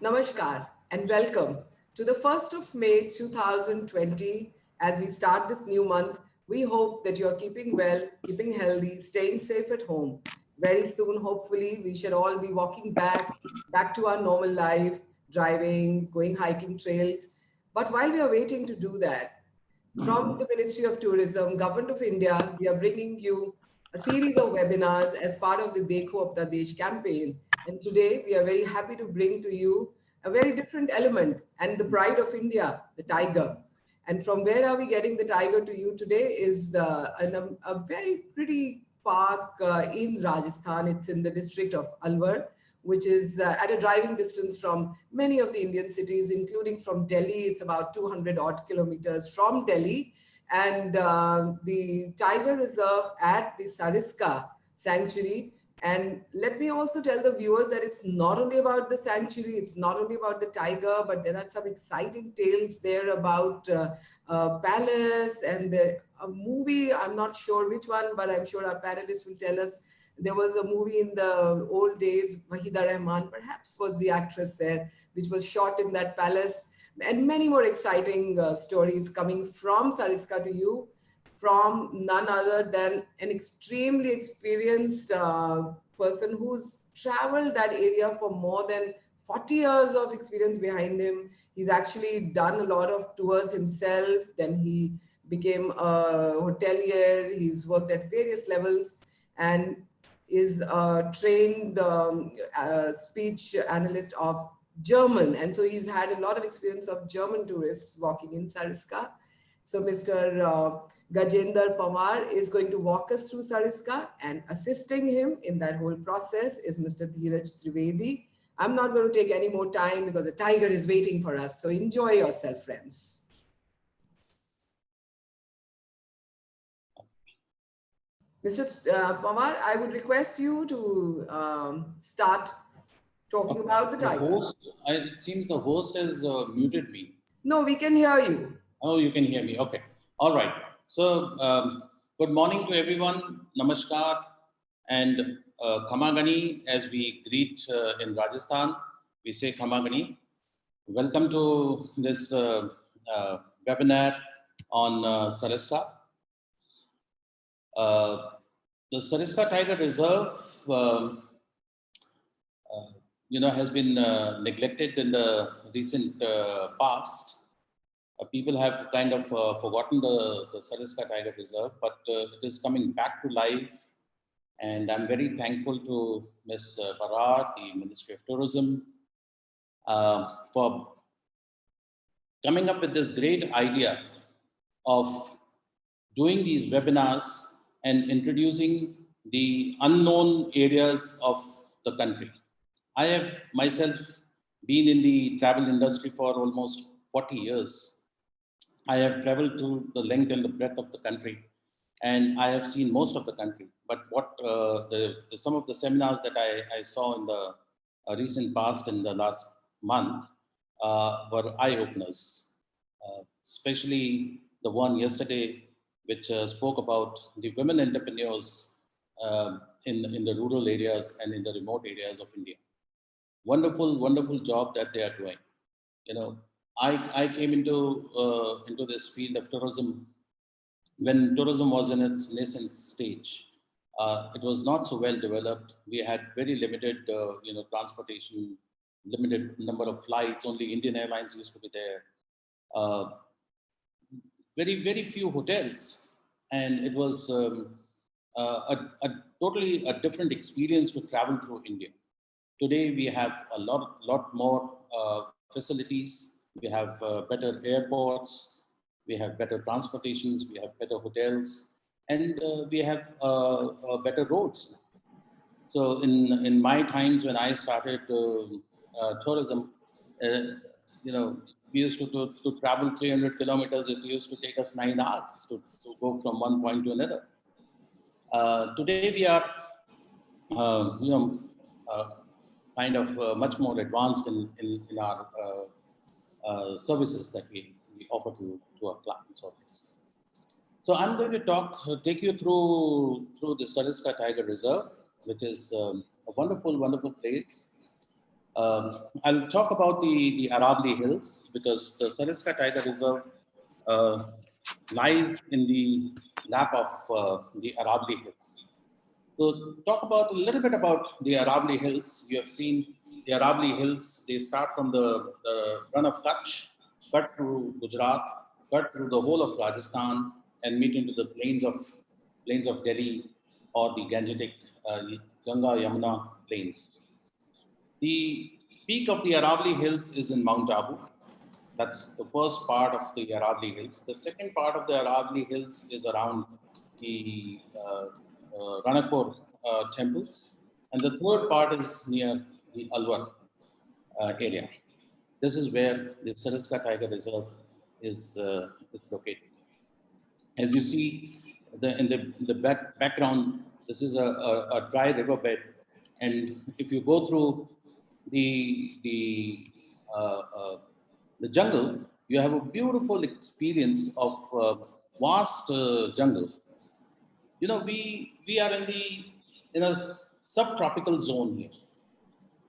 Namaskar and welcome to the 1st of May 2020. As we start this new month, we hope that you're keeping well, keeping healthy, staying safe at home. Very soon, hopefully, we should all be walking back to our normal life, driving, going hiking trails. But while we are waiting to do that, from the Ministry of Tourism, Government of India, we are bringing you a series of webinars as part of the Dekho Apna Desh campaign. And today we are very happy to bring to you a very different element and the pride of India, the tiger. And from where are we getting the tiger to you today is a very pretty park in Rajasthan. It's in the district of Alwar, which is at a driving distance from many of the Indian cities, including from Delhi. It's about 200 odd kilometers from Delhi. And the tiger reserve at the Sariska sanctuary. And let me also tell the viewers that it's not only about the sanctuary, it's not only about the tiger, but there are some exciting tales there about palace and a movie. I'm not sure which one, but I'm sure our panelists will tell us. There was a movie in the old days, Wahida Rahman perhaps was the actress there, which was shot in that palace, and many more exciting stories coming from Sariska to you, from none other than an extremely experienced person who's traveled that area for more than 40 years of experience behind him. He's actually done a lot of tours himself. Then he became a hotelier. He's worked at various levels and is a trained speech analyst of German. And so he's had a lot of experience of German tourists walking in Sariska. So Mr. Gajendra Pawar is going to walk us through Sariska, and assisting him in that whole process is Mr. Dheeraj Trivedi. I'm not going to take any more time because the tiger is waiting for us. So enjoy yourself, friends. Mr. Pawar, I would request you to start talking about the tiger. It seems the host has muted me. No, we can hear you. Oh, you can hear me. Okay. All right. So, good morning to everyone. Namaskar and Khamagani, as we greet in Rajasthan. We say Khamagani. Welcome to this webinar on Sariska. The Sariska Tiger Reserve, has been neglected in the recent past. People have kind of forgotten the Sariska Tiger Reserve, but it is coming back to life. And I'm very thankful to Ms. Barat, the Ministry of Tourism, for coming up with this great idea of doing these webinars and introducing the unknown areas of the country. I have myself been in the travel industry for almost 40 years. I have traveled to the length and the breadth of the country, and I have seen most of the country. But what some of the seminars that I saw in the recent past in the last month were eye-openers, especially the one yesterday, which spoke about the women entrepreneurs in the rural areas and in the remote areas of India. Wonderful, wonderful job that they are doing. I came into this field of tourism when tourism was in its nascent stage. It was not so well developed. We had very limited, transportation, limited number of flights. Only Indian Airlines used to be there. Very, very few hotels, and it was a totally a different experience to travel through India. Today we have a lot more facilities. We have better airports, we have better transportations, we have better hotels, and we have better roads. So in my times when I started tourism, we used to travel 300 kilometers. It used to take us 9 hours to go from one point to another. Today we are, kind of much more advanced in our services that we offer to our clients. So I'm going to take you through the Sariska Tiger Reserve, which is a wonderful, wonderful place. I'll talk about the Aravali Hills because the Sariska Tiger Reserve uh, lies in the lap of the Aravali Hills. So talk about a little bit about the Aravali Hills. You have seen the Aravali Hills. They start from the run of Kutch, cut through Gujarat, cut through the whole of Rajasthan, and meet into the plains of Delhi or the Gangetic Ganga Yamuna plains. The peak of the Aravali Hills is in Mount Abu. That's the first part of the Aravali Hills. The second part of the Aravali Hills is around the Ranakpur temples. And the third part is near the Alwar area. This is where the Sariska Tiger Reserve is located. As you see in the background, this is a dry riverbed. And if you go through the, uh, uh, the jungle, you have a beautiful experience of vast jungle. You know, we are in a subtropical zone here.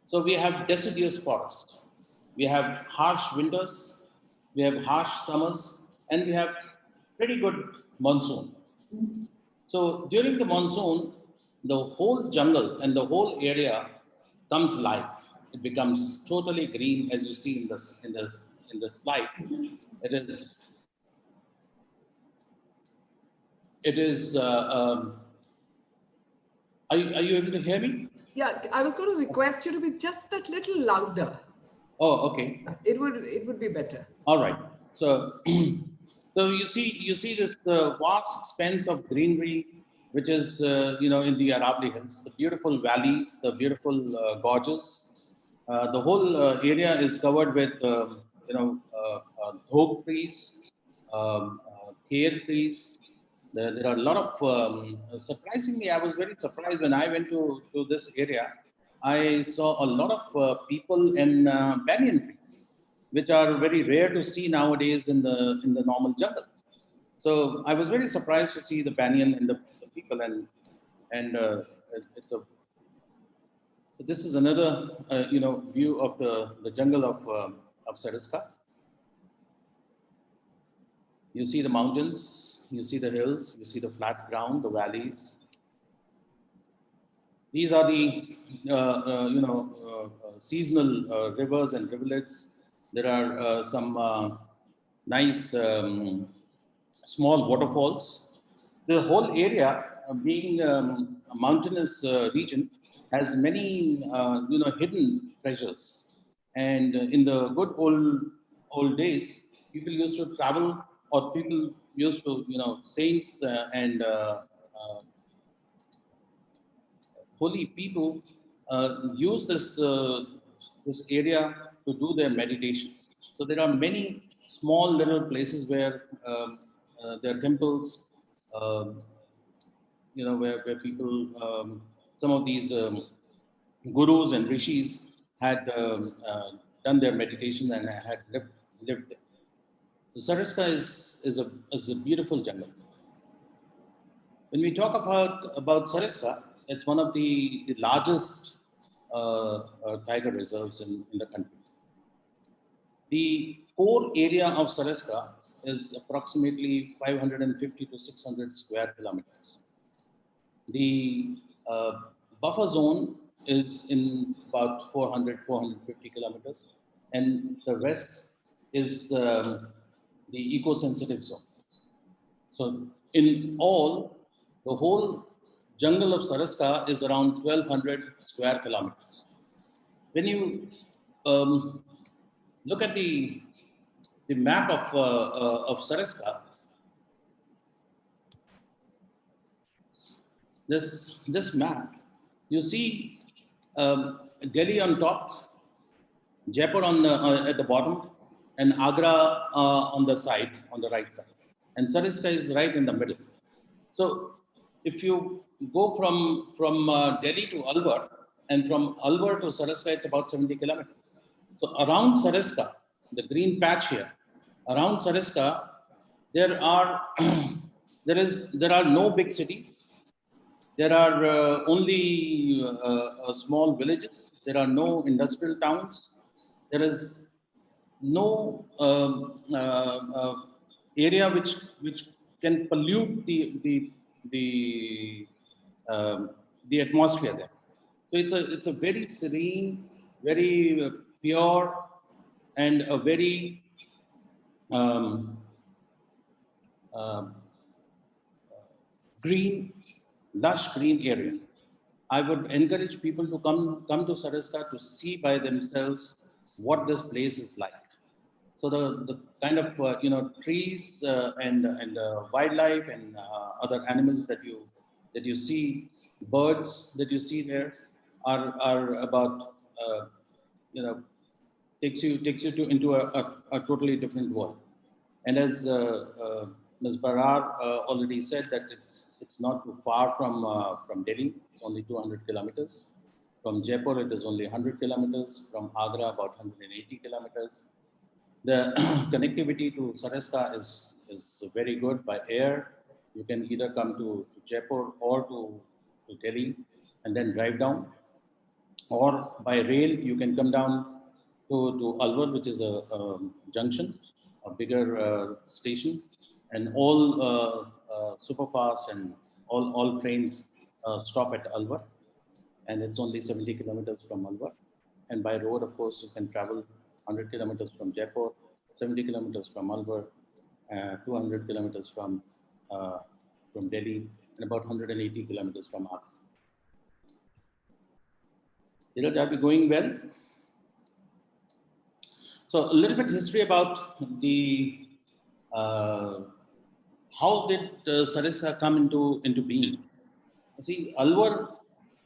So we have deciduous forest. We have harsh winters, we have harsh summers, and we have pretty good monsoon. So during the monsoon, the whole jungle and the whole area comes live. It becomes totally green, as you see in the slide. It is it is. Are you able to hear me? Yeah, I was going to request you to be just that little louder. Oh, okay. It would be better. All right. So, so you see this the vast expanse of greenery, which is in the Aravali Hills, the beautiful valleys, the beautiful gorges. The whole area is covered with dhok trees, kale trees. There are a lot of surprisingly, I was very surprised when I went to this area. I saw a lot of people in banyan trees, which are very rare to see nowadays in the normal jungle. So I was very surprised to see the banyan and the people, and it's a so this is another view of the jungle of Sariska. You see the mountains, you see the hills, you see the flat ground, the valleys. These are the seasonal rivers and rivulets. There are some nice small waterfalls. The whole area, being a mountainous region, has many hidden treasures. And in the good old days, people used to travel, or people used to saints and holy people use this area to do their meditations. So there are many small little places where there are temples, um, where people, some of these gurus and rishis had done their meditation and had lived there. So Sariska is a beautiful jungle. When we talk about Sariska, it's one of the largest tiger reserves in the country. The core area of Sariska is approximately 550 to 600 square kilometers. The buffer zone is in about 450 kilometers, and the rest is the eco-sensitive zone. So in all, the whole jungle of Sariska is around 1,200 square kilometers. When you um, look at the map of Sariska, this map, you see Delhi on top, Jaipur at the bottom, and Agra on the side, on the right side, and Sariska is right in the middle. So if you go from Delhi to Alwar, and from Alwar to Sariska, it's about 70 kilometers. So around Sariska, the green patch here, around Sariska, there are there are no big cities. There are only small villages. There are no industrial towns. There is no area which can pollute the um, the atmosphere there. So it's a very serene, very pure, and a very um, uh, green, lush green area. I would encourage people to come to Sariska to see by themselves what this place is like. So the kind of trees and wildlife and other animals that you see, birds that you see there are about takes you to into a totally different world. And as Ms. Barar already said, that it's not too far from Delhi. It's only 200 kilometers. From Jaipur, it is only 100 kilometers. From Agra, about 180 kilometers. The connectivity to Sariska is very good by air. You can either come to Jaipur or to Delhi and then drive down, or by rail you can come down to Alwar, which is a junction, a bigger station, and all super fast and all trains stop at Alwar, and it's only 70 kilometers from Alwar. And by road, of course, you can travel 100 kilometers from Jaipur, 70 kilometers from Alwar, 200 kilometers from Delhi, and about 180 kilometers from Agra. Did that be going well? So a little bit history about the uh, how did Sariska come into being? See, Alwar,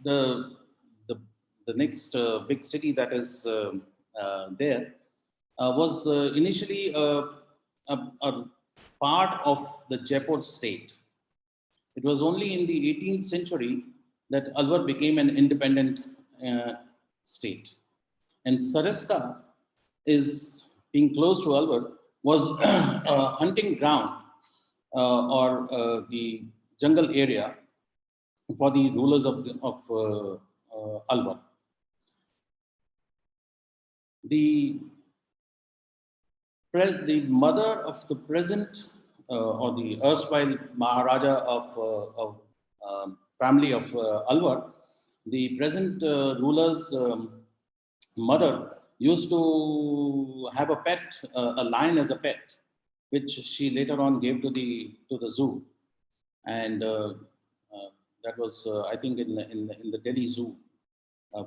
the the, the next big city that is there, was initially a part of the Jaipur state. It was only in the 18th century that Alwar became an independent uh, state. And Sariska is being close to Alwar was a hunting ground or the jungle area for the rulers of Alwar. The the mother of the present or the erstwhile Maharaja of family of Alwar, the present ruler's mother used to have a pet, a lion as a pet, which she later on gave to the zoo, and that was I think in the Delhi Zoo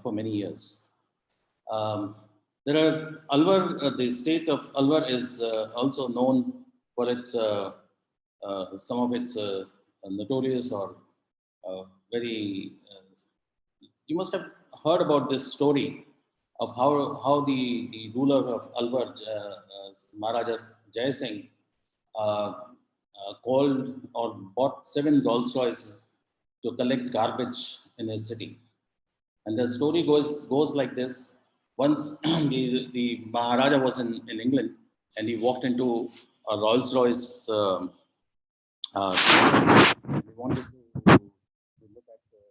for many years. Um, there are Alwar, the state of Alwar is also known for its some of its notorious or very. You must have heard about this story of how the ruler of Alwar, Maharaja Jai Singh, called or bought 7 Rolls Royces to collect garbage in his city. And the story goes like this. Once the Maharaja was in England and he walked into a Rolls Royce. He wanted to look at the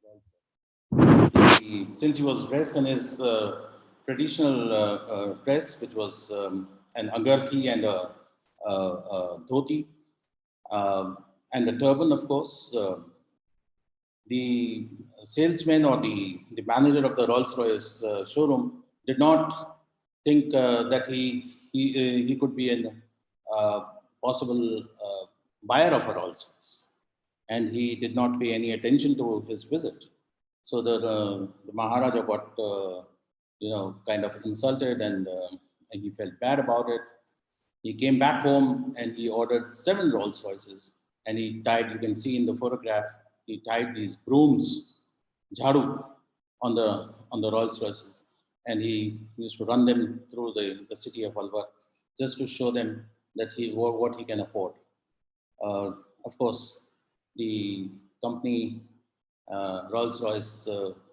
Rolls Royce. Since he was dressed in his traditional dress, which was an angarki and a dhoti, and a turban, of course. The salesman or the manager of the Rolls Royce showroom did not think that he could be an possible buyer of a Rolls Royce, and he did not pay any attention to his visit. So the Maharaja got kind of insulted, and he felt bad about it. He came back home and he ordered 7 Rolls Royces, and he tied. You can see in the photograph, he tied these brooms, jharu, on the Rolls Royces, and he used to run them through the city of Alwar just to show them that what he can afford. Of course, the company Rolls Royce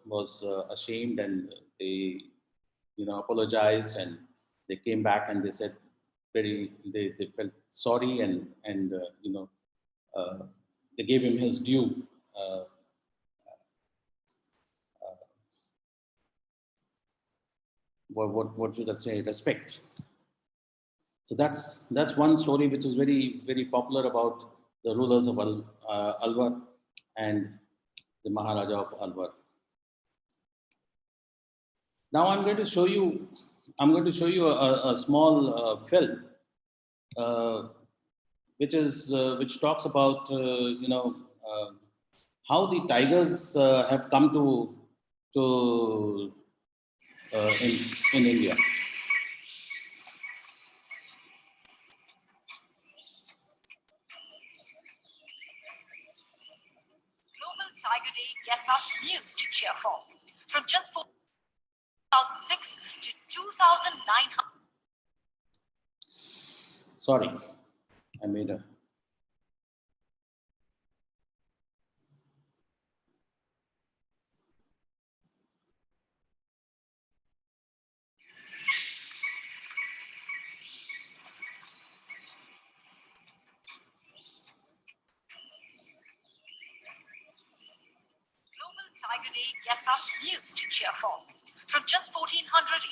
was ashamed, and they apologized, and they came back and they said they felt sorry, and uh, they gave him his due, uh, what should I say, respect. So that's one story which is very popular about the rulers of Alwar and the Maharaja of Alwar. Now I'm going to show you a small film uh, which talks about how the tigers have come to in India. Global Tiger Day gets us news to cheer for. From just 2006 to 2,900. Sorry, I made a. Global Tiger Day gets us news to cheer for. From just 1,400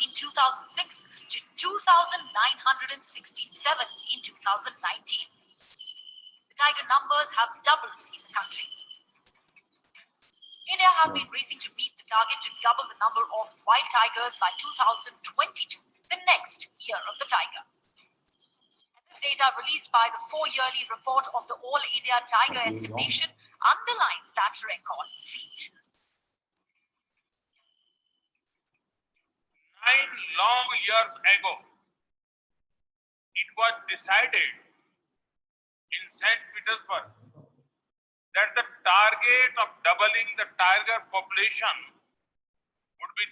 in 2006 to 2,967 in 2019. The tiger numbers have doubled in the country. India has been racing to meet the target to double the number of wild tigers by 2022, the next year of the tiger. And this data released by the 4-yearly report of the All India Tiger Estimation underlines that record feat. 9 long years ago, it was decided in St. Petersburg that the target of doubling the tiger population would be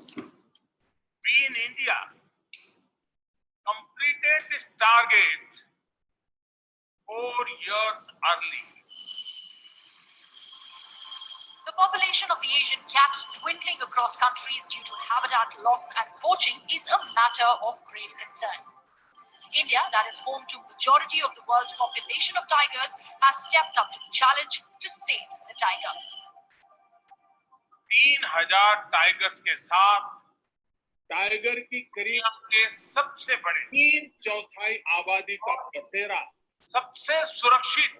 2022. We in India completed this target 4 years early. The population of the Asian cat dwindling across countries due to habitat loss and poaching is a matter of grave concern. India, that is home to majority of the world's population of tigers, has stepped up to the challenge to save the tiger. 3,000 tigers के साथ tiger की करीब के सबसे बड़े 3/4 आबादी का बसेरा सबसे सुरक्षित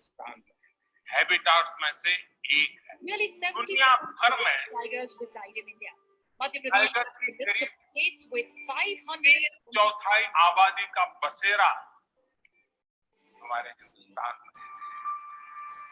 स्थान हैबिटाट में से एक है। Nearly 70% दुनिया भर में tigers reside in India. Madhya Pradesh is the list of states with 500. 3/4 आबादी का बसेरा हमारे हिंदुस्तान में।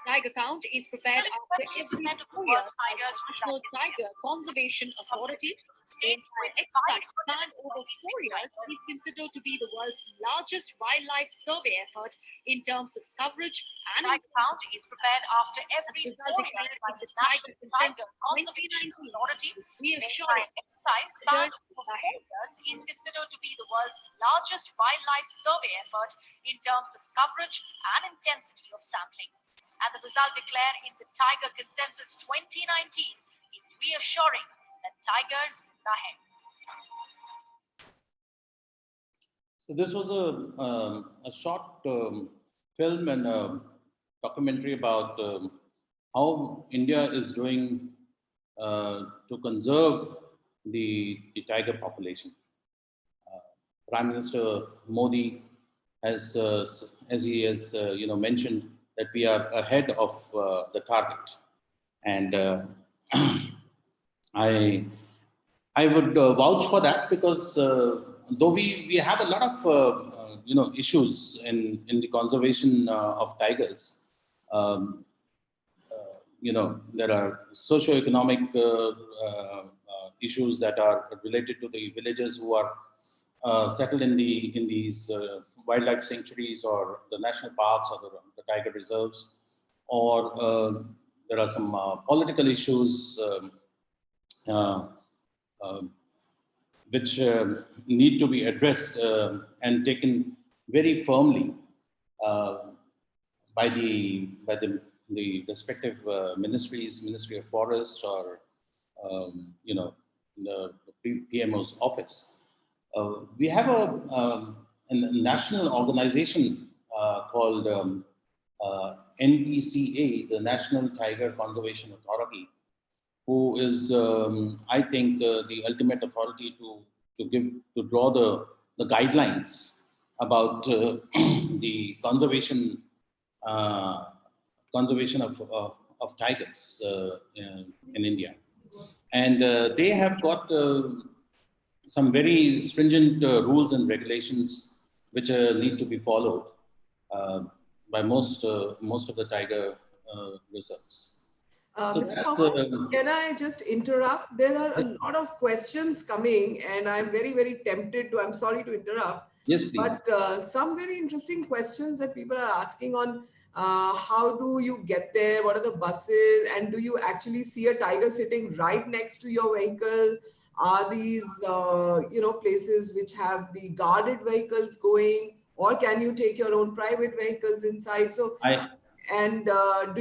Tiger count is prepared after every 4 years by the National Tiger Conservation Authority. States where exercise planned over 4 years is considered to be the world's largest wildlife survey effort in terms of coverage and tiger count is prepared after every 4 years by the National Tiger Conservation Authority. Reassuring exercise planned over 4 years is considered to be the world's largest wildlife survey effort in terms of coverage and intensity of sampling. And the result declared in the Tiger Consensus 2019 is reassuring that tigers nahe. So this was a short film and a documentary about how India is doing to conserve the tiger population. Prime Minister Modi has, as he has mentioned, that we are ahead of the target, and I would vouch for that, because though we have a lot of issues in the conservation of tigers, there are socio-economic issues that are related to the villagers who are settled in these wildlife sanctuaries or the national parks or the tiger reserves, or there are some political issues which need to be addressed and taken very firmly by the respective ministries, Ministry of Forests, or the PMO's office. We have a national organization called NTCA, the National Tiger Conservation Authority, who is, I think, the ultimate authority to draw the guidelines about the uh, conservation of tigers in India. And they have got some very stringent rules and regulations which need to be followed uh, by most of the tiger reserves. So Mr. that's Thomas, can I just interrupt? There are a lot of questions coming, and I'm very, very tempted to. I'm sorry to interrupt, yes, please. but some very interesting questions that people are asking on how do you get there? What are the buses? And do you actually see a tiger sitting right next to your vehicle? Are these, places which have the guarded vehicles going, or can you take your own private vehicles inside? So, I and are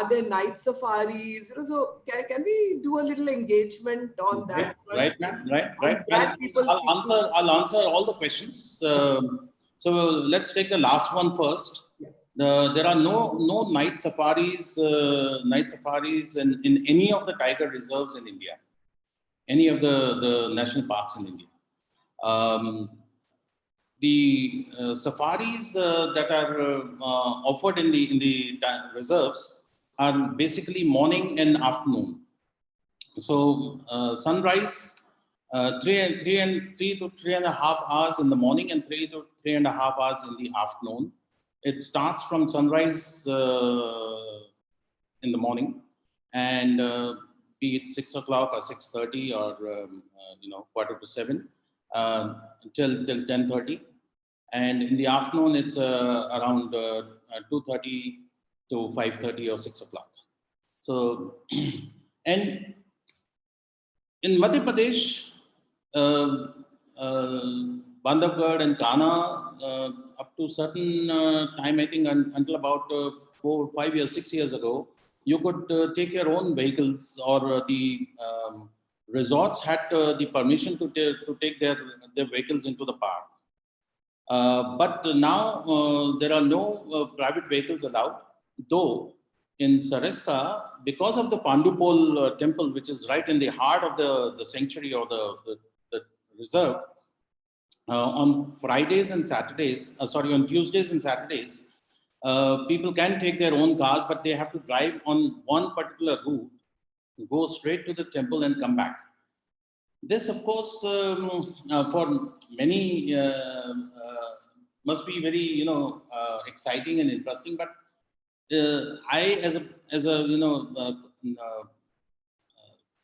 there night safaris? So can we do a little engagement on Right, that front? right, ma'am. Right, right. On that people seem to. I'll answer all the questions. So let's take the last one first. There are no night safaris in any of the tiger reserves in India, any of the national parks in India. The safaris that are offered in the reserves are basically morning and afternoon. So sunrise, 3 to 3.5 hours in the morning and 3 to 3.5 hours in the afternoon. It starts from sunrise in the morning, and be it 6 o'clock or 6:30 or quarter to 7 till 10:30, and in the afternoon it's around 2:30 to 5:30 or 6 o'clock. So and in Madhya Pradesh, Bandhavgarh and Kana, up to certain time, I think until about 4, 5 years, 6 years ago, you could take your own vehicles, or the resorts had the permission to take their vehicles into the park. But now there are no private vehicles allowed, though in Sariska, because of the Pandupol temple, which is right in the heart of the sanctuary or the reserve, on Fridays and Saturdays, on Tuesdays and Saturdays, people can take their own cars, but they have to drive on one particular route, go straight to the temple and come back. This, of course, for many must be very exciting and interesting. But I, as a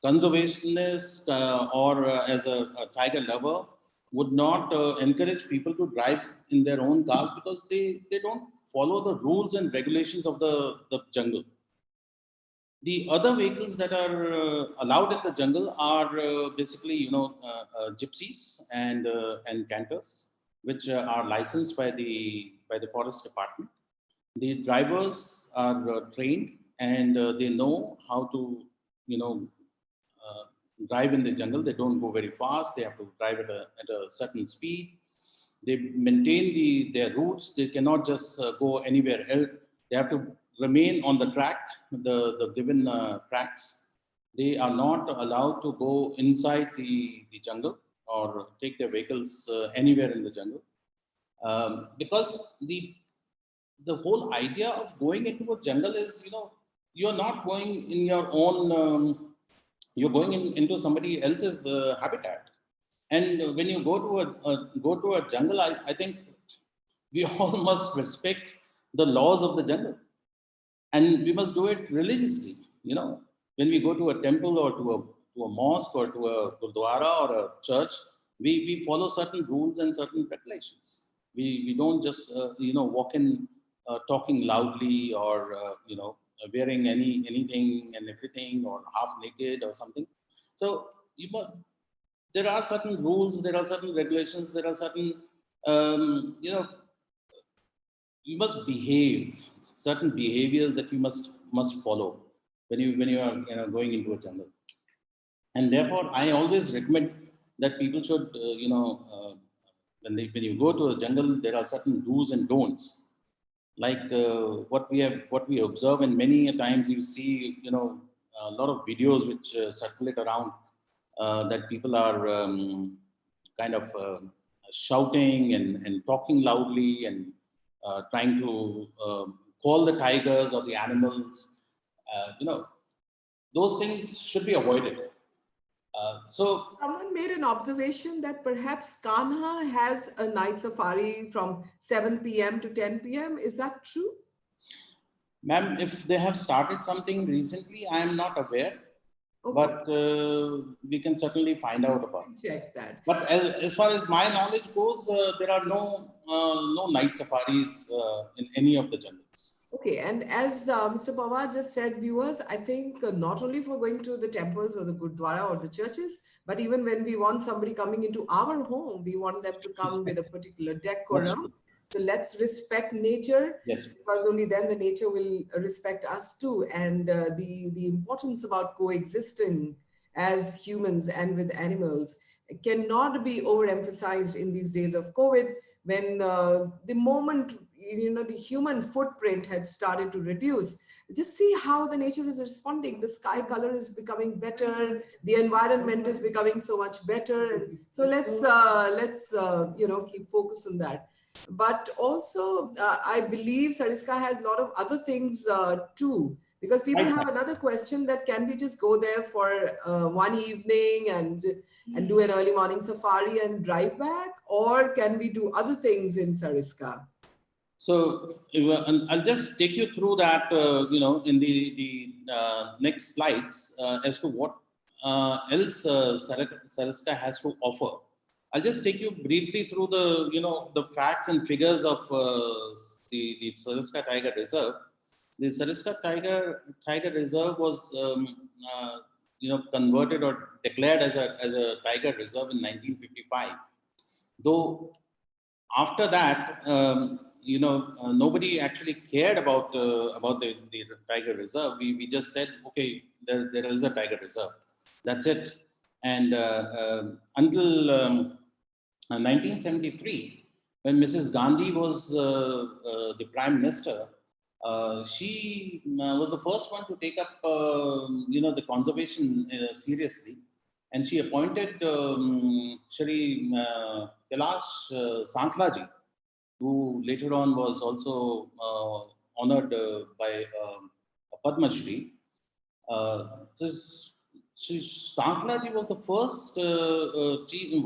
conservationist or as a tiger lover, would not encourage people to drive in their own cars, because they don't follow the rules and regulations of the jungle. The other vehicles that are allowed in the jungle are basically, gypsies and canters, which are licensed by the forest department. The drivers are trained, and they know how to, drive in the jungle. They don't go very fast. They have to drive at a certain speed. They maintain their routes. They cannot just go anywhere else. They have to remain on the track, the given tracks. They are not allowed to go inside the jungle or take their vehicles anywhere in the jungle, because the whole idea of going into a jungle is, you're not going in your own. You're going into somebody else's habitat, and when you go to a jungle, I think we all must respect the laws of the jungle, and we must do it religiously. When we go to a temple or to a mosque or to a gurdwara or a church, we follow certain rules and certain regulations. We don't just walk in talking loudly, or wearing anything and everything, or half naked or something. So there are certain rules, there are certain regulations, there are certain you must behave, certain behaviors that you must follow when you are going into a jungle. And therefore I always recommend that people should when you go to a jungle, there are certain do's and don'ts. like what we observe, and many times you see, a lot of videos which circulate around, that people are kind of shouting and talking loudly and trying to call the tigers or the animals. Those things should be avoided. So, Someone made an observation that perhaps Kanha has a night safari from 7 p.m. to 10 p.m. Is that true? ma'am, if they have started something recently, I am not aware, Okay, but we can certainly find out about it. check that. But as far as my knowledge goes, there are no night safaris in any of the jungles. Okay, and as Mr. Pawar just said, viewers, I think not only for going to the temples or the Gurdwara or the churches, but even when we want somebody coming into our home, we want them to come with a particular That's true. decorum. So let's respect nature, Yes. because only then the nature will respect us too. And the importance about coexisting as humans and with animals cannot be overemphasized in these days of COVID, when the moment the human footprint had started to reduce. Just see how the nature is responding. The sky color is becoming better, the environment is becoming so much better, and so let's keep focused on that. But also I believe Sariska has a lot of other things too, because people Right, have ma'am. another question: that can we just go there for one evening and do an early morning safari and drive back, or can we do other things in Sariska? So I'll just take you through that, in the next slides, as to what else Sariska has to offer. I'll just take you briefly through the facts and figures of the Sariska Tiger Reserve. The Sariska Tiger Reserve was converted or declared as a tiger reserve in 1955. Though after that, nobody actually cared about the tiger reserve. We just said, okay, there is a tiger reserve. That's it. And until 1973, when Mrs. Gandhi was the prime minister, she was the first one to take up the conservation seriously, and she appointed Shri Kailash Santlaji, who later on was also honored by a Padma Shri. So Santlaji was the first chief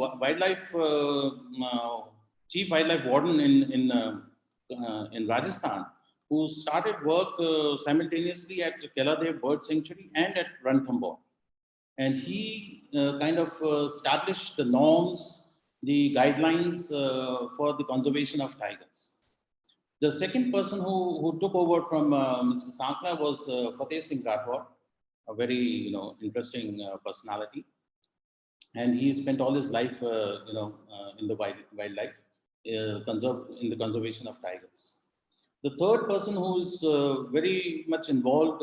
wildlife warden in Rajasthan, who started work simultaneously at Keladev Bird Sanctuary and at Ranthambore. And he kind of established the norms, the guidelines for the conservation of tigers. The second person who took over from Mr. Sankla was Fateh Singh Rathwar, a very interesting personality, and he spent all his life in the wildlife, in the conservation of tigers. The third person who is very much involved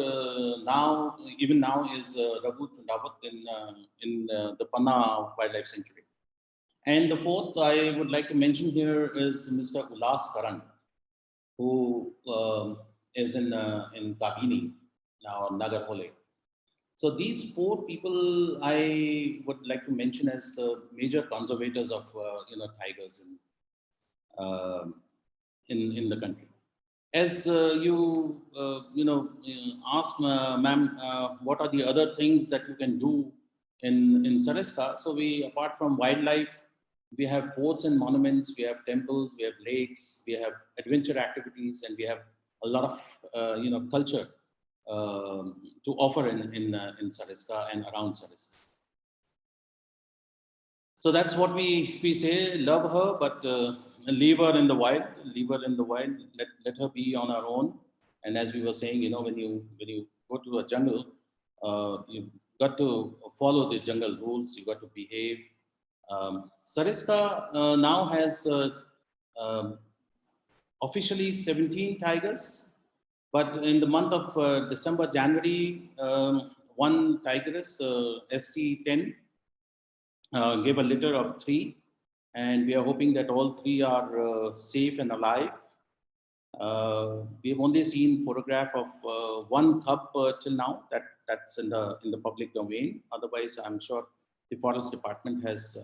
even now, is Raghu Chundawat in the Panna Wildlife Sanctuary. And the fourth I would like to mention here is Mr. Ulas Karan, who is in Kabini now, Nagarhole. So these four people I would like to mention as the major conservators of tigers in the country. As you asked, ma'am, what are the other things that you can do in Sariska? So we, apart from wildlife, we have forts and monuments, we have temples, we have lakes, we have adventure activities, and we have a lot of culture to offer in Sariska and around Sariska. So that's what we say. Love her, but leave her in the wild. Leave her in the wild. Let her be on her own. And as we were saying, when you go to a jungle, you got to follow the jungle rules. You got to behave. Sariska now has officially 17 tigers, but in the month of December, January, one tigress, ST10, gave a litter of 3, and we are hoping that all 3 are safe and alive. We have only seen photograph of one cub till now. That's in the public domain. Otherwise, I'm sure the forest department has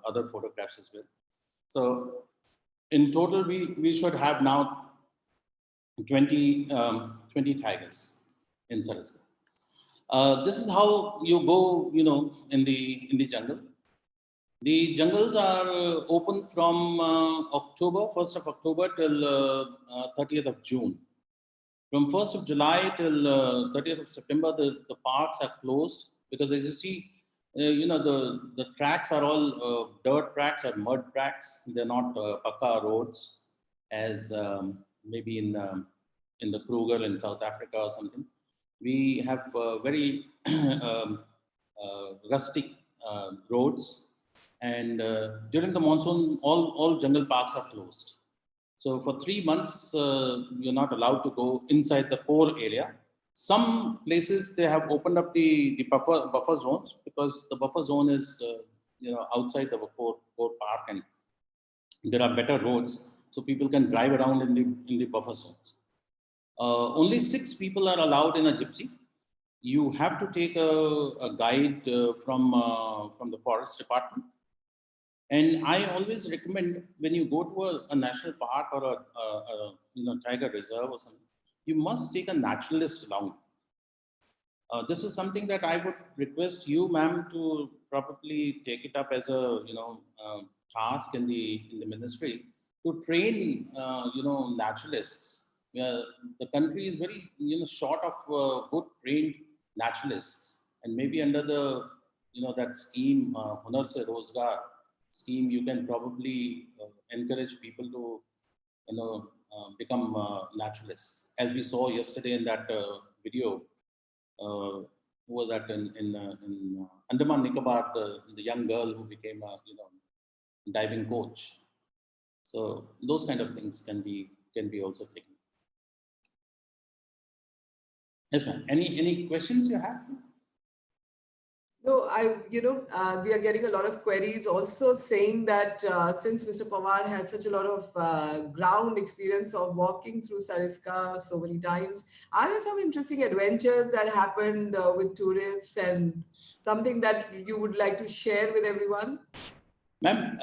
other photographs as well. So in total, we should have now 20 tigers in Sariska. This is how you go, in the jungle. The jungles are open from October, 1st of October till 30th of June. From 1st of July till 30th of September, the parks are closed because, as you see, the tracks are all dirt tracks or mud tracks. They're not pakka roads as maybe in the Kruger in South Africa or something. We have very rustic roads, and during the monsoon, all jungle parks are closed. So for 3 months, you're not allowed to go inside the core area. Some places they have opened up the buffer zones, because the buffer zone is outside the core park, and there are better roads, so people can drive around in the buffer zones. Only 6 people are allowed in a gypsy. You have to take a guide from the forest department. And I always recommend, when you go to a national park or a tiger reserve or something, you must take a naturalist along. This is something that I would request you, ma'am, to probably take it up as a task in the ministry, to train naturalists. The country is very short of good trained naturalists, and maybe under the that scheme, Hunar Se Rozgar scheme, you can probably encourage people to become naturalists, as we saw yesterday in that video. Who was that in Andaman Nicobar, the young girl who became a diving coach. So those kind of things can be also taken. Yes, ma'am. Any questions you have? No, we are getting a lot of queries also saying that since Mr. Pawar has such a lot of ground experience of walking through Sariska so many times, are there some interesting adventures that happened with tourists, and something that you would like to share with everyone? Ma'am,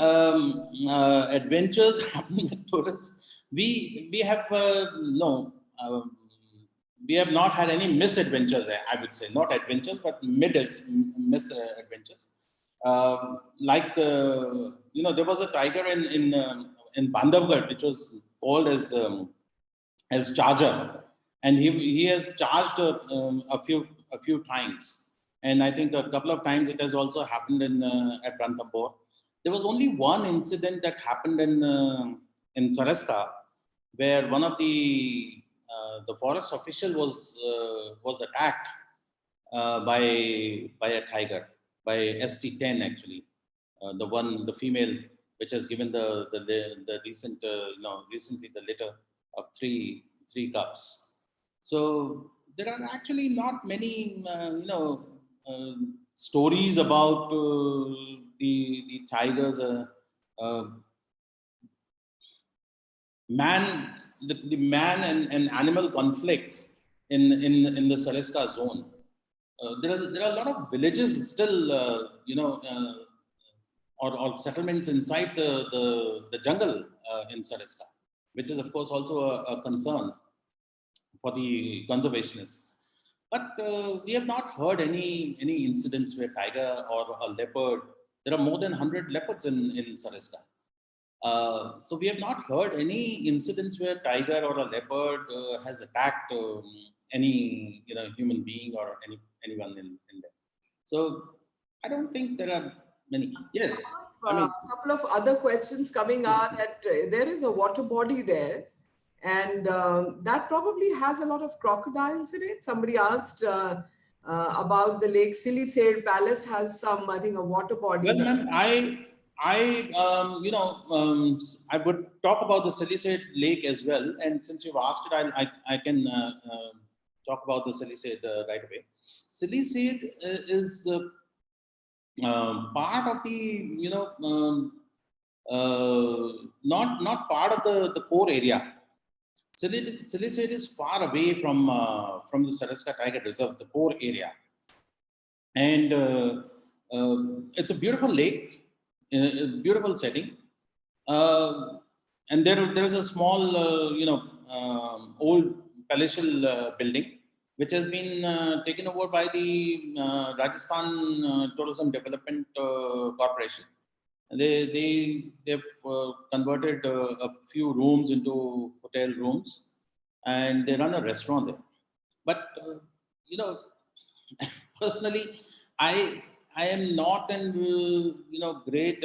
adventures happening with tourists. We have no. We have not had any misadventures, I would say. Not adventures, but misadventures. There was a tiger in Bandhavgarh, which was called as Charger, and he has charged a few times, and I think a couple of times it has also happened at Ranthambore. There was only one incident that happened in Sariska, where one of the forest official was attacked by a tiger, by ST10 actually, the female which has given the recent recently the litter of three cubs. So there are actually not many stories about the tigers. The man and animal conflict in the Sariska zone. There are a lot of villages still, or settlements inside the jungle in Sariska, which is of course also a concern for the conservationists. But we have not heard any incidents where tiger or a leopard. There are more than 100 leopards in Sariska. So we have not heard any incidents where tiger or a leopard has attacked any human being or anyone in there. So I don't think there are many. Yes, I mean, A couple of other questions coming are that there is a water body there, and that probably has a lot of crocodiles in it. Somebody asked about the Lake Silicate Palace has some, I think, a water body. well, ma'am, I would talk about the Silicate Lake as well. And since you've asked it, I can talk about the Silicate right away. Silicate is part of the not part of the core area. Silicate is far away from the Sariska Tiger Reserve, the core area, and it's a beautiful lake, a beautiful setting, uh, and there is a small, old palatial building which has been taken over by the Rajasthan Tourism Development Corporation. They've converted a few rooms into hotel rooms, and they run a restaurant there. But personally, I I am not an great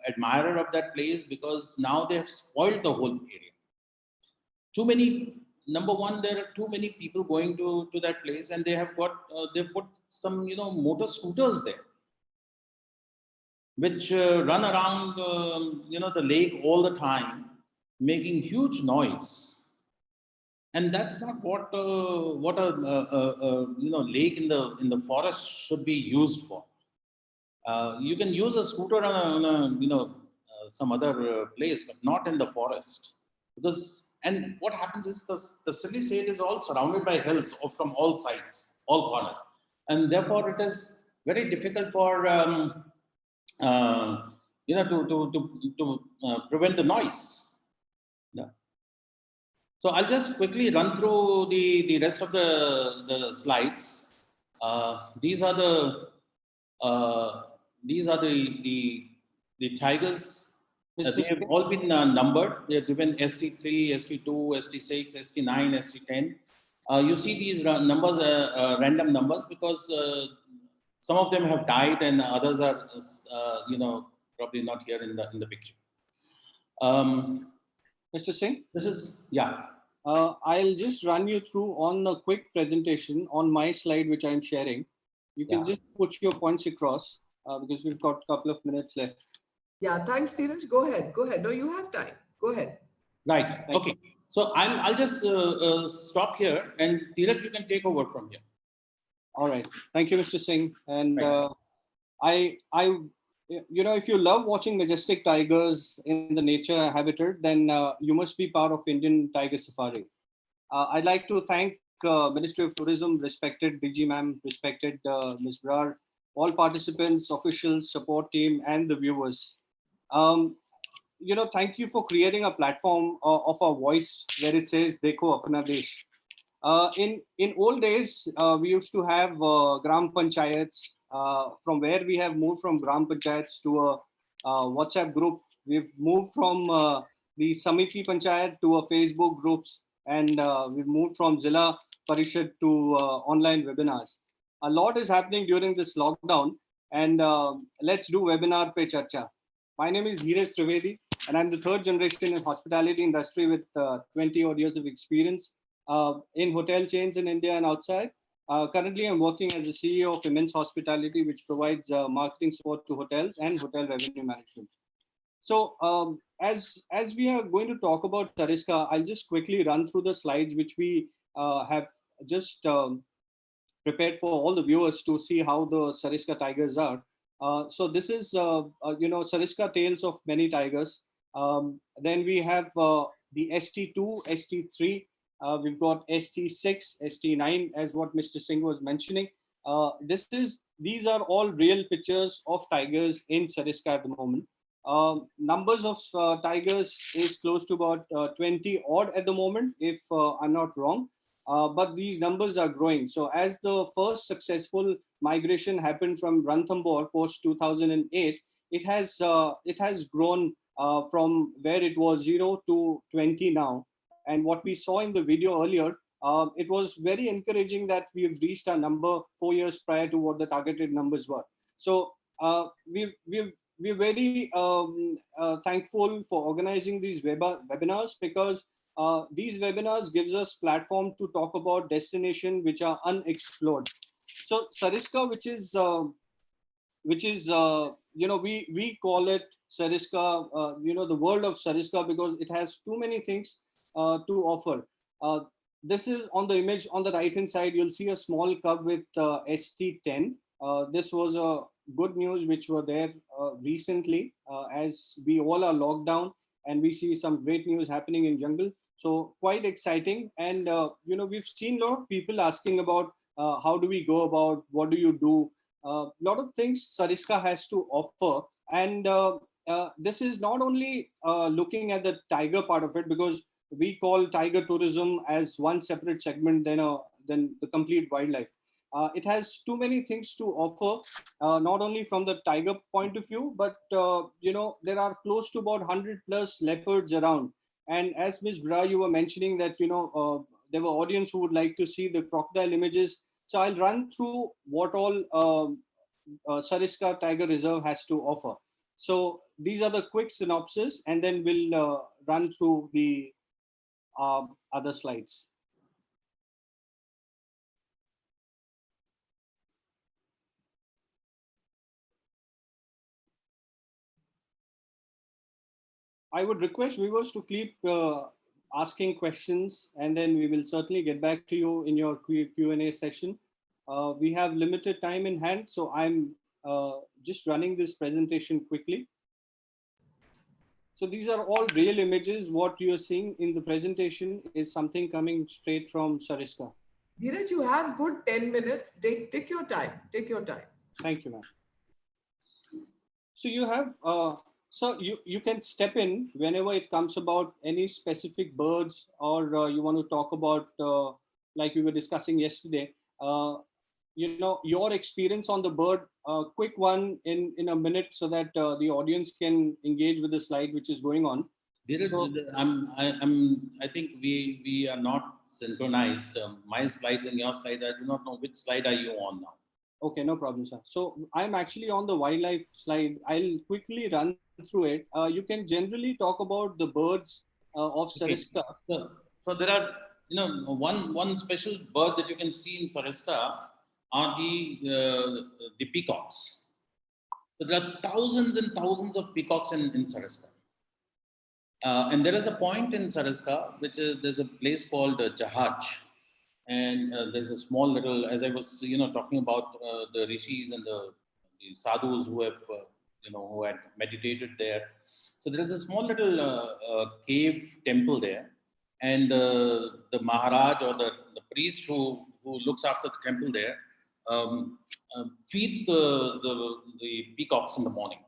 admirer of that place, because now they have spoiled the whole area. Too many, number one, there are too many people going to that place, and they put some motor scooters there, which run around the lake all the time, making huge noise. And that's not what a lake in the forest should be used for. You can use a scooter on a some other place, but not in the forest, because and what happens is the city state is all surrounded by hills from all sides, all corners, and therefore it is very difficult for to prevent the noise. Yeah. So I'll just quickly run through the rest of the slides. These are the uh, the tigers. They have all been numbered. They are given ST3, ST2, ST6, ST9, ST10. You see these numbers, random numbers, because some of them have died and others are, probably not here in the picture. Mr. Singh, This is, yeah. I'll just run you through on a quick presentation on my slide, which I'm sharing. You can just put your points across because we've got a couple of minutes left. Yeah, thanks, Dheeraj. Go ahead. Go ahead. No, you have time. Go ahead. Right. Okay. So I'll just stop here, and Dheeraj, you can take over from here. All right. Thank you, Mr. Singh. And Right. if you love watching majestic tigers in the nature habitat, then you must be part of Indian Tiger Safari. I'd like to thank Ministry of Tourism, respected DG ma'am, respected Ms. Brar, all participants, officials, support team, and the viewers. Thank you for creating a platform of our voice where it says "Dekho Apna Desh." In old days, we used to have gram panchayats. From where we have moved from gram panchayats to a WhatsApp group. We've moved from the Samiti Panchayat to a Facebook groups, and we've moved from Zilla Parishad to online webinars. A lot is happening during this lockdown, and let's do webinar pe charcha. My name is Dheeraj Trivedi, and I'm the third generation in hospitality industry with 20 odd years of experience in hotel chains in India and outside. Currently, I'm working as the CEO of Immense Hospitality, which provides marketing support to hotels and hotel revenue management. So as we are going to talk about Sariska, I'll just quickly run through the slides which we have just prepared for all the viewers to see how the Sariska tigers are. So this is, Sariska tales of many tigers. Then we have the ST2, ST3. We've got ST6, ST9, as what Mr. Singh was mentioning. These are all real pictures of tigers in Sariska at the moment. Numbers of tigers is close to about 20 odd at the moment, if I'm not wrong. But these numbers are growing. So as the first successful migration happened from Ranthambore post 2008, it has grown from where it was 0 to 20 now. And what we saw in the video earlier, it was very encouraging that we've reached a number 4 years prior to what the targeted numbers were. So we're very thankful for organizing these webinars, because these webinars gives us platform to talk about destination which are unexplored. So Sariska, we call it Sariska, the world of Sariska, because it has too many things to offer. This is on the image on the right hand side. You'll see a small cub with ST10. This was a good news which were there recently, as we all are locked down, and we see some great news happening in jungle. So quite exciting. And, we've seen a lot of people asking about how do we go about, what do you do? A lot of things Sariska has to offer. And this is not only looking at the tiger part of it, because we call tiger tourism as one separate segment than the complete wildlife. It has too many things to offer, not only from the tiger point of view, but there are close to about 100 plus leopards around. And as Ms. Bra, you were mentioning that there were audience who would like to see the crocodile images. So I'll run through what all Sariska Tiger Reserve has to offer. So these are the quick synopsis, and then we'll run through the other slides. I would request viewers to keep asking questions, and then we will certainly get back to you in your Q&A session. We have limited time in hand, so I'm just running this presentation quickly. So these are all real images. What you're seeing in the presentation is something coming straight from Sariska. Dheeraj, you have good 10 minutes. Take your time. Take your time. Thank you, ma'am. So you have, so you can step in whenever it comes about any specific birds, or you want to talk about, like we were discussing yesterday, your experience on the bird, quick one in a minute, so that the audience can engage with the slide which is going on. So, I think we are not synchronized. My slides and your slide, I do not know which slide are you on now. Okay, no problem, sir. So I'm actually on the wildlife slide. I'll quickly run through it. You can generally talk about the birds of Sariska. Okay. So there are, one special bird that you can see in Sariska are the peacocks. So there are thousands and thousands of peacocks in Sariska. And there is a point in Sariska, there's a place called Jahaj. And there's a small little, as I was, talking about the rishis and the sadhus who have, who had meditated there. So there is a small little cave temple there, and the Maharaj or the priest who looks after the temple there feeds the peacocks in the morning,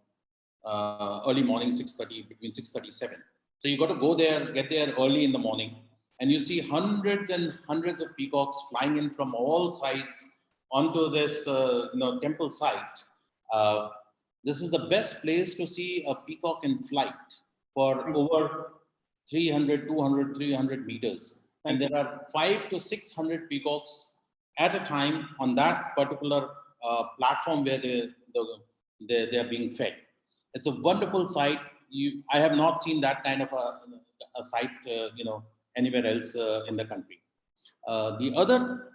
early morning, 6:30, between 6:37. So you got to go there, get there early in the morning, and you see hundreds and hundreds of peacocks flying in from all sides onto this temple site. This is the best place to see a peacock in flight for over 300, 200, 300 meters. And there are 500 to 600 peacocks at a time on that particular platform where they are being fed. It's a wonderful sight. I have not seen that kind of a sight, anywhere else in the country. The other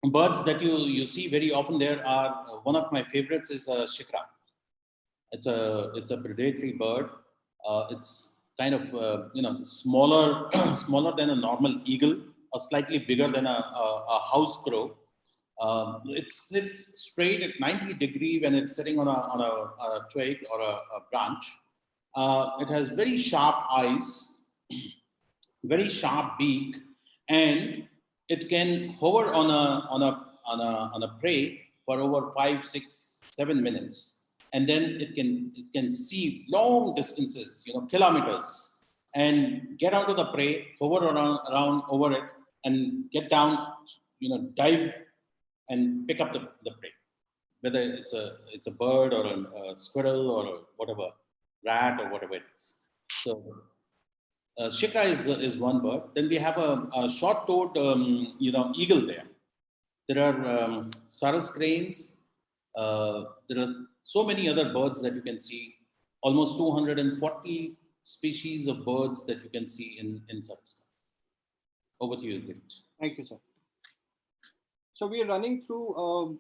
birds that you see very often there are, one of my favorites is shikra. It's a predatory bird. It's kind of smaller smaller than a normal eagle, or slightly bigger than a house crow. It sits straight at 90 degrees when it's sitting on a twig or a branch. It has very sharp eyes, very sharp beak, and it can hover on a prey for over 5, 6, 7 minutes, and then it can see long distances, kilometers, and get onto the prey, hover around over it, and get down, dive and pick up the prey, whether it's a bird or a squirrel or whatever, rat or whatever it is. So shikra is one bird. Then we have a short-toed, eagle there. There are sarus cranes. There are so many other birds that you can see. Almost 240 species of birds that you can see in Sariska. Over to you, Girish. Thank you, sir. So we are running through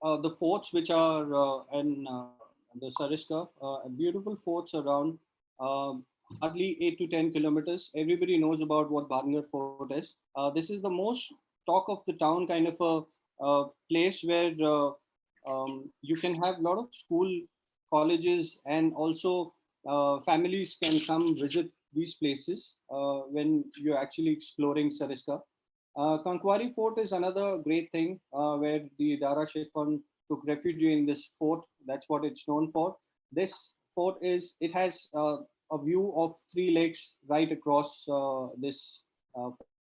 the forts which are in the Sariska, beautiful forts around, hardly 8 to 10 kilometers. Everybody knows about what Barngar Fort is. This is the most talk of the town kind of a place where you can have a lot of school, colleges, and also families can come visit these places when you're actually exploring Sariska. Kankwari Fort is another great thing where the Dara Shekhan took refuge in this fort. That's what it's known for. This fort it has a view of 3 lakes right across this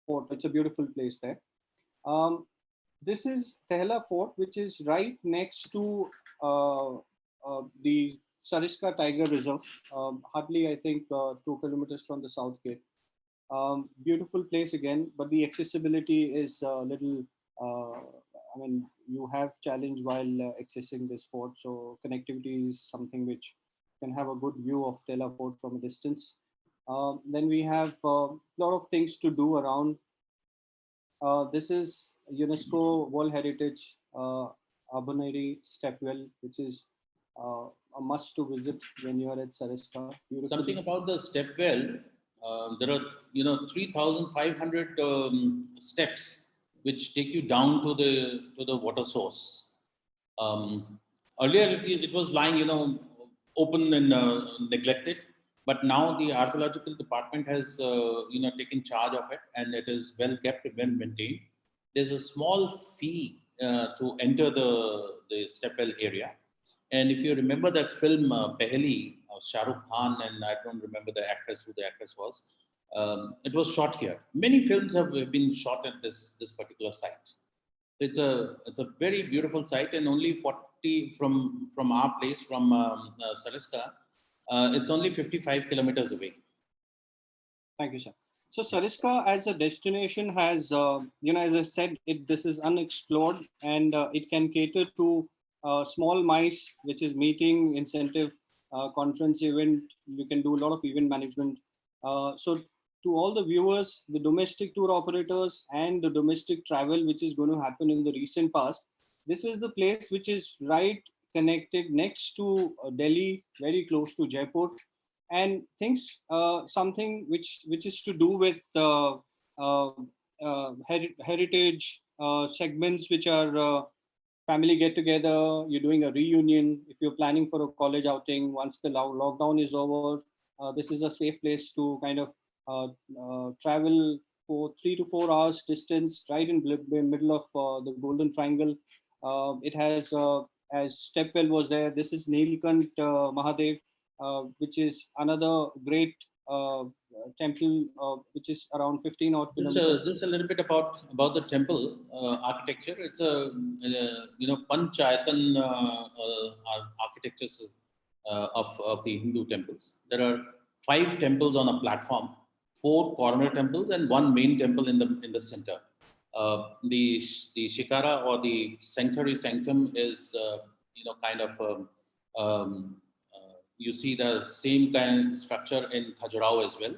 fort. It's a beautiful place there. Um, this is Tehla Fort, which is right next to the Sariska Tiger Reserve, hardly I think 2 kilometers from the south gate. Beautiful place again, but the accessibility is a little. I mean, you have challenge while accessing this fort. So connectivity is something which can have a good view of Tela Fort from a distance. Then we have a lot of things to do around. This is UNESCO World Heritage Abuneri Stepwell, which is a must to visit when you are at Sariska. Something about the step well. There are 3,500 steps which take you down to the water source. Earlier it was lying open and neglected, but now the archaeological department has taken charge of it, and it is well kept, well maintained. There's a small fee to enter the stepwell area. And if you remember that film Pehli of Shah Rukh Khan, and I don't remember who the actress was, it was shot here. Many films have been shot at this particular site. It's a very beautiful site, and only 40 from our place, from Sariska, it's only 55 kilometers away. Thank you, sir. So Sariska as a destination has, as I said, this is unexplored, and it can cater to small mice, which is meeting, incentive, conference event. You can do a lot of event management. So to all the viewers, the domestic tour operators and the domestic travel, which is going to happen in the recent past, this is the place which is right connected next to Delhi, very close to Jaipur, and things something which is to do with uh, heritage segments, which are family get together. You're doing a reunion. If you're planning for a college outing, once the lockdown is over, this is a safe place to kind of travel for 3 to 4 hours distance, right in the middle of the Golden Triangle. It has, as Stepwell was there, this is Nilkant Mahadev, which is another great temple, which is around 15 odd kilometers. This a little bit about the temple architecture. It's a panchayatan architectures of the Hindu temples. There are 5 temples on a platform, 4 corner temples, and 1 main temple in the center. The Shikara, or the sanctuary sanctum, is kind of you see the same kind of structure in Khajuraho as well.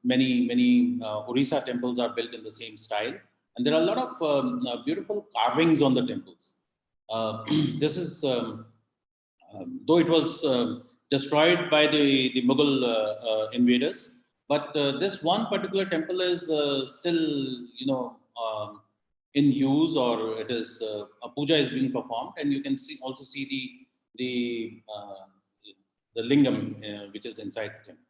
Many Orissa temples are built in the same style, and there are a lot of beautiful carvings on the temples. This is though it was destroyed by the Mughal invaders, but this one particular temple is still in use, or it is a puja is being performed, and you can also see the lingam which is inside the temple.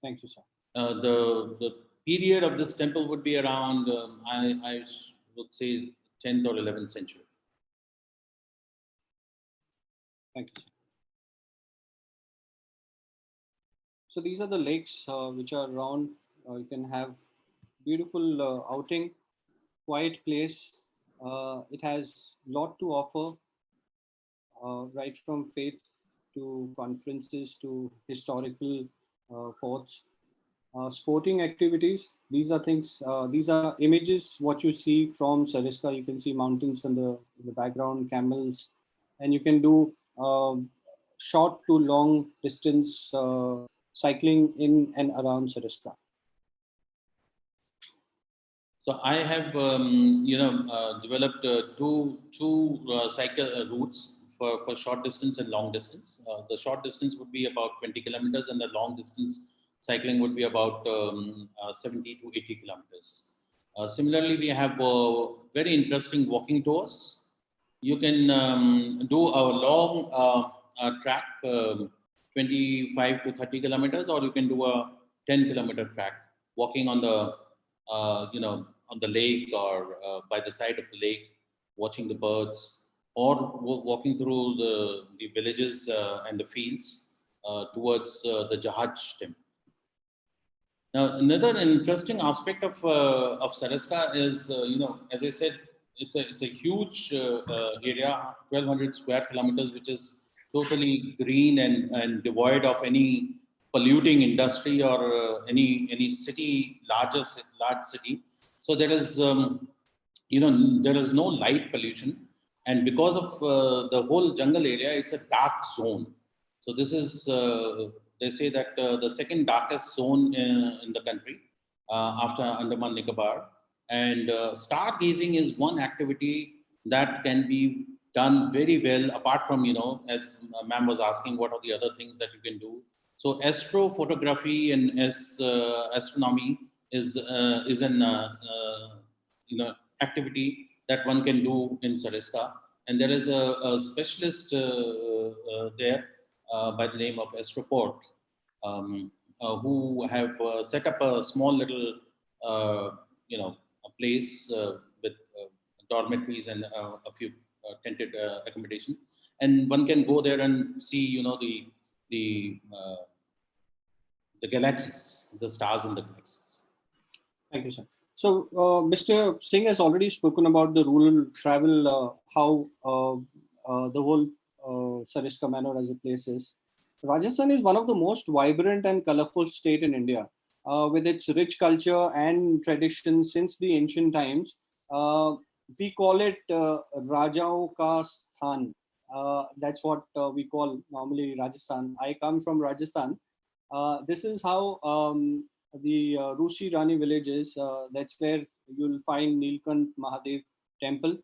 Thank you, sir. The period of this temple would be around I would say 10th or 11th century. Thank you, sir. So these are the lakes which are around. You can have beautiful outing, quiet place. It has a lot to offer, right from faith to conferences to historical forts. Sporting activities, these are things, these are images, what you see from Sariska. You can see mountains in the background, camels, and you can do short to long distance cycling in and around Sariska. So I have developed two cycle routes for short distance and long distance. The short distance would be about 20 kilometers, and the long distance cycling would be about 70 to 80 kilometers. Similarly, we have very interesting walking tours. You can do a long track, 25 to 30 kilometers, or you can do a 10-kilometer track, walking on the, on the lake or by the side of the lake, watching the birds, or walking through the villages and the fields towards the Jahaj temple. Now, another interesting aspect of Sariska is, as I said, it's a huge area, 1,200 square kilometers, which is totally green and devoid of any polluting industry or any city, large city. So there is, there is no light pollution, and because of the whole jungle area, it's a dark zone. So this is, they say that the second darkest zone in the country after Andaman Nicobar. And stargazing is one activity that can be done very well, apart from, as ma'am was asking, what are the other things that you can do. So astrophotography and astronomy is an activity that one can do in Sariska. And there is a specialist there by the name of Astroport, who have set up a small little, a place with dormitories and a few tented accommodation, and one can go there and see, the uh, the galaxies, the stars in the galaxies. Thank you, sir. So, Mr. Singh has already spoken about the rural travel, how the whole Sariska Manor as a place is. Rajasthan is one of the most vibrant and colorful state in India, with its rich culture and tradition since the ancient times. We call it Rajao Ka Sthan. That's what we call normally Rajasthan. I come from Rajasthan. This is how the Rushi Rani village is. That's where you'll find Nilkant Mahadev temple.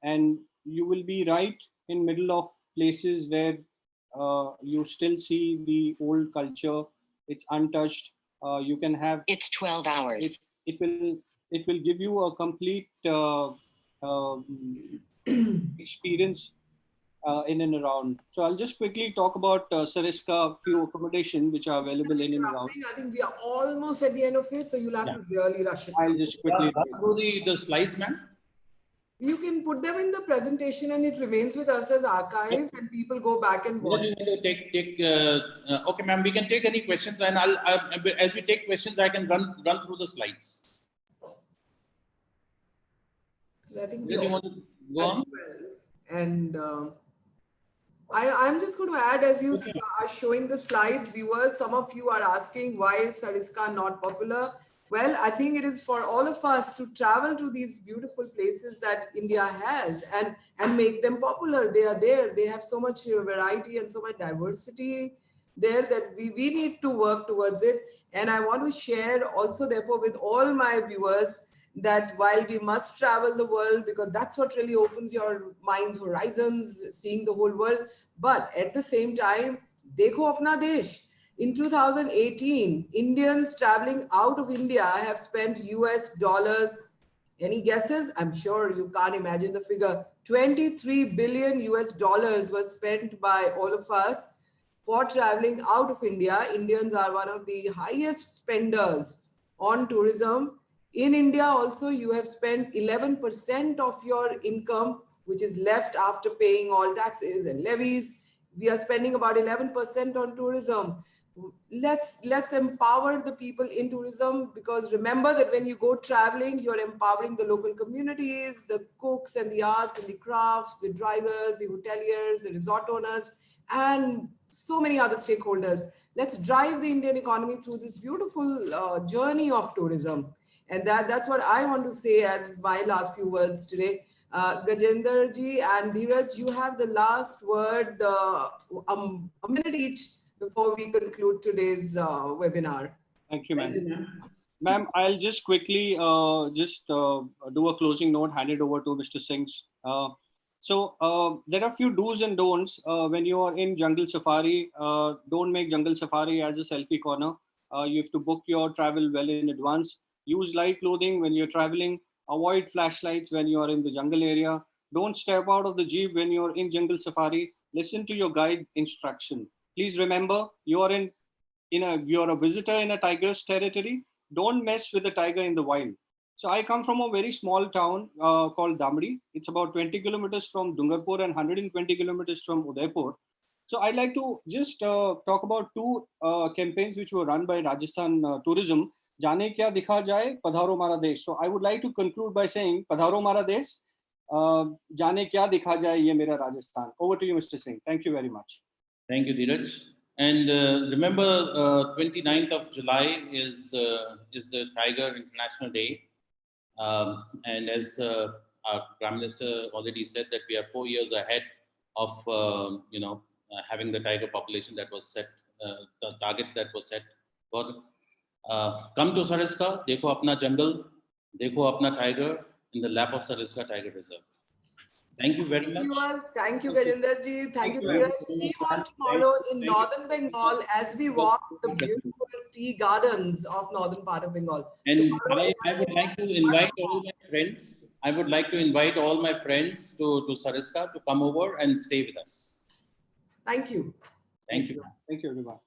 And you will be right in middle of places where you still see the old culture. It's untouched. You can have. It's 12 hours. It will give you a complete experience in and around. So I'll just quickly talk about Sariska, few accommodation which are available in and around. I think we are almost at the end of it, so you'll have to really rush it. I'll just quickly through the slides, ma'am. You can put them in the presentation and it remains with us as archives, and people go back and watch. Okay, ma'am, we can take any questions, and as we take questions, I can run through the slides. I think you want to go on? And I'm just going to add, as you are showing the slides, viewers, some of you are asking why is Sariska not popular? Well, I think it is for all of us to travel to these beautiful places that India has and make them popular. They are there. They have so much variety and so much diversity there that we need to work towards it. And I want to share also, therefore, with all my viewers that while we must travel the world, because that's what really opens your mind's horizons, seeing the whole world, but at the same time, dekho apna desh. In 2018, Indians traveling out of India have spent US dollars. Any guesses? I'm sure you can't imagine the figure. 23 billion US dollars was spent by all of us for traveling out of India. Indians are one of the highest spenders on tourism. In India also, you have spent 11% of your income, which is left after paying all taxes and levies. We are spending about 11% on tourism. Let's empower the people in tourism, because remember that when you go traveling, you're empowering the local communities, the cooks and the arts and the crafts, the drivers, the hoteliers, the resort owners, and so many other stakeholders. Let's drive the Indian economy through this beautiful journey of tourism. And that's what I want to say as my last few words today. Gajendra ji and Dheeraj, you have the last word, a minute each before we conclude today's webinar. Thank you, ma'am. Ma'am, I'll just quickly do a closing note, hand it over to Mr. Singh's. So there are a few do's and don'ts when you are in jungle safari. Don't make jungle safari as a selfie corner. You have to book your travel well in advance. Use light clothing when you're traveling. Avoid flashlights when you are in the jungle area. Don't step out of the jeep when you're in jungle safari. Listen to your guide instruction. Please remember, you are in you're a visitor in a tiger's territory, don't mess with the tiger in the wild. So I come from a very small town called Damri. It's about 20 kilometers from Dungarpur and 120 kilometers from Udaipur. So I'd like to just talk about two campaigns which were run by Rajasthan Tourism. Jaane kya dikha jaye, padharo mara desh. So I would like to conclude by saying, padharo mara desh, jaane kya dikha jaye, ye mera Rajasthan. Over to you, Mr. Singh. Thank you very much. Thank you, Dheeraj. And remember, 29th of July is the Tiger International Day. And as our Prime Minister already said, that we are 4 years ahead of having the tiger population that was set, the target that was set. For come to Sariska, dekho apna jungle, dekho apna tiger in the lap of Sariska Tiger Reserve. Thank you very much. Thank you, Gajendra ji. Thank you, Dheeraj. See you all tomorrow in Northern Bengal as we walk the beautiful tea gardens of northern part of Bengal. And I would like to invite all my friends. I would like to invite all my friends to Sariska to come over and stay with us. Thank you. Thank you. Thank you, everyone.